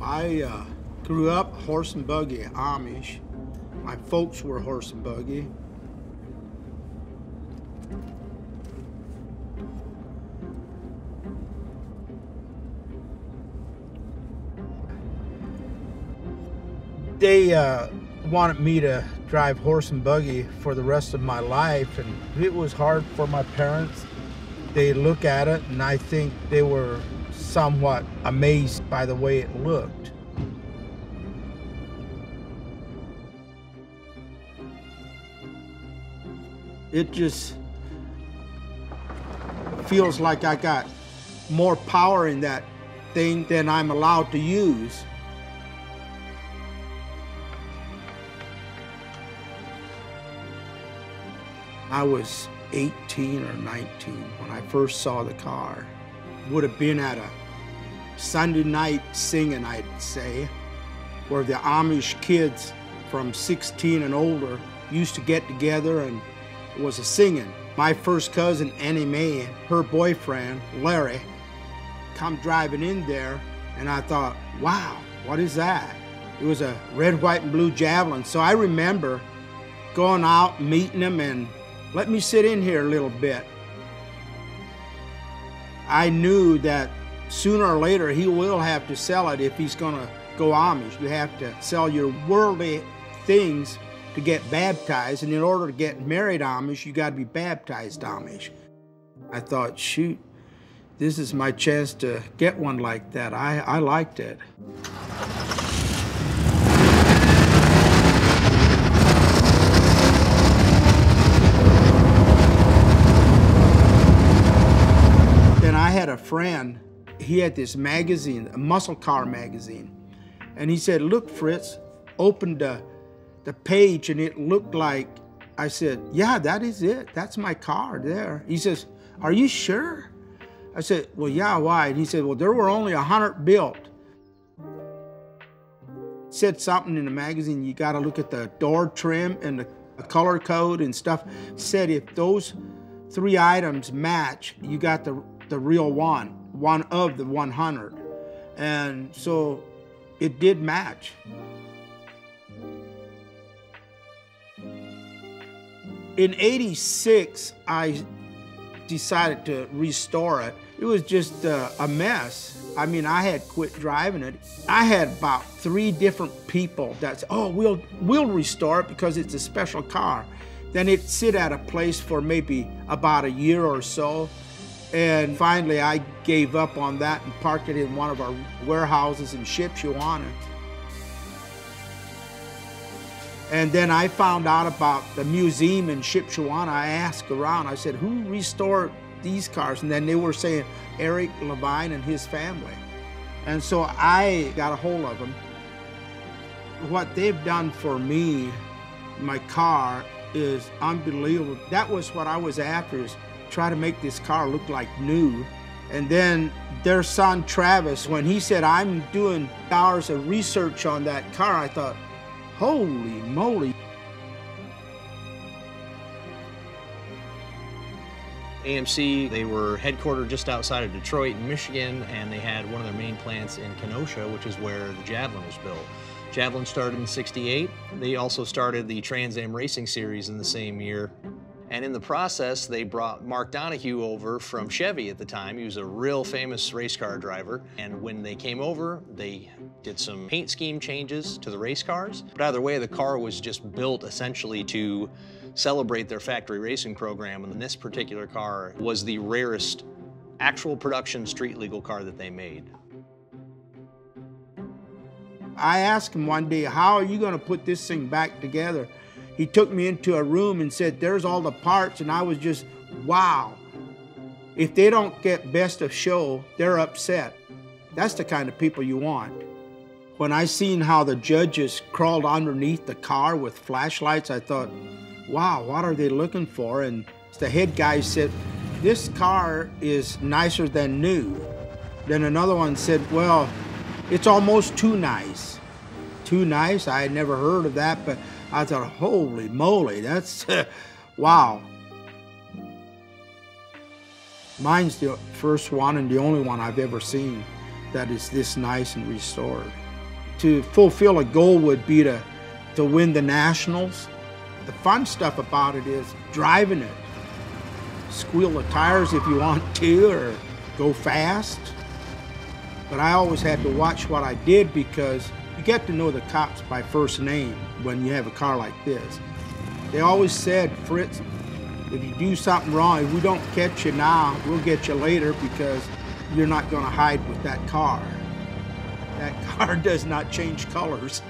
I grew up horse and buggy, Amish. My folks were horse and buggy. They wanted me to drive horse and buggy for the rest of my life, and it was hard for my parents. They look at it, and I think they were somewhat amazed by the way it looked. It just feels like I got more power in that thing than I'm allowed to use. I was 18 or 19 when I first saw the car. Would have been at a Sunday night singing, I'd say, where the Amish kids from 16 and older used to get together, and it was a singing. My first cousin, Annie Mae, her boyfriend, Larry, come driving in there, and I thought, wow, what is that? It was a red, white, and blue Javelin. So I remember going out, meeting him, and let me sit in here a little bit. I knew that sooner or later he will have to sell it if he's gonna go Amish. You have to sell your worldly things to get baptized, and in order to get married Amish, you gotta be baptized Amish. I thought, shoot, this is my chance to get one like that. I liked it. I had a friend, he had this magazine, a muscle car magazine, and he said, look, Fritz, opened the page, and it looked like, I said, yeah, that is it. That's my car there. He says, are you sure? I said, well, yeah, why? And he said, well, there were only 100 built. It said something in the magazine, you got to look at the door trim and the color code and stuff. It said if those 3 items match, you got the real one of the 100. And so it did match. In '86, I decided to restore it. It was just a mess. I mean, I had quit driving it. I had about 3 different people that said, oh, we'll restore it because it's a special car. Then it'd sit at a place for maybe about a year or so. And finally, I gave up on that and parked it in one of our warehouses in Shipshewana. And then I found out about the museum in Shipshewana. I asked around, I said, who restored these cars? And then they were saying Eric LaVine and his family. And so I got a hold of them. What they've done for me, my car, is unbelievable. That was what I was after, is try to make this car look like new. And then their son Travis, when he said, I'm doing hours of research on that car, I thought, holy moly. AMC, they were headquartered just outside of Detroit in Michigan, and they had one of their main plants in Kenosha, which is where the Javelin was built. Javelin started in '68. They also started the Trans Am Racing Series in the same year. And in the process, they brought Mark Donahue over from Chevy at the time. He was a real famous race car driver. And when they came over, they did some paint scheme changes to the race cars. But either way, the car was just built essentially to celebrate their factory racing program. And this particular car was the rarest actual production street legal car that they made. I asked him one day, how are you going to put this thing back together? He took me into a room and said, there's all the parts, and I was just, wow. If they don't get best of show, they're upset. That's the kind of people you want. When I seen how the judges crawled underneath the car with flashlights, I thought, wow, what are they looking for? And the head guy said, this car is nicer than new. Then another one said, well, it's almost too nice. Too nice? I had never heard of that, but I thought, holy moly, that's, wow. Mine's the first one and the only one I've ever seen that is this nice and restored. to fulfill a goal would be to win the nationals. The fun stuff about it is driving it. Squeal the tires if you want to, or go fast. But I always had to watch what I did, because you get to know the cops by first name when you have a car like this. They always said, Fritz, if you do something wrong, if we don't catch you now, we'll get you later, because you're not going to hide with that car. That car does not change colors.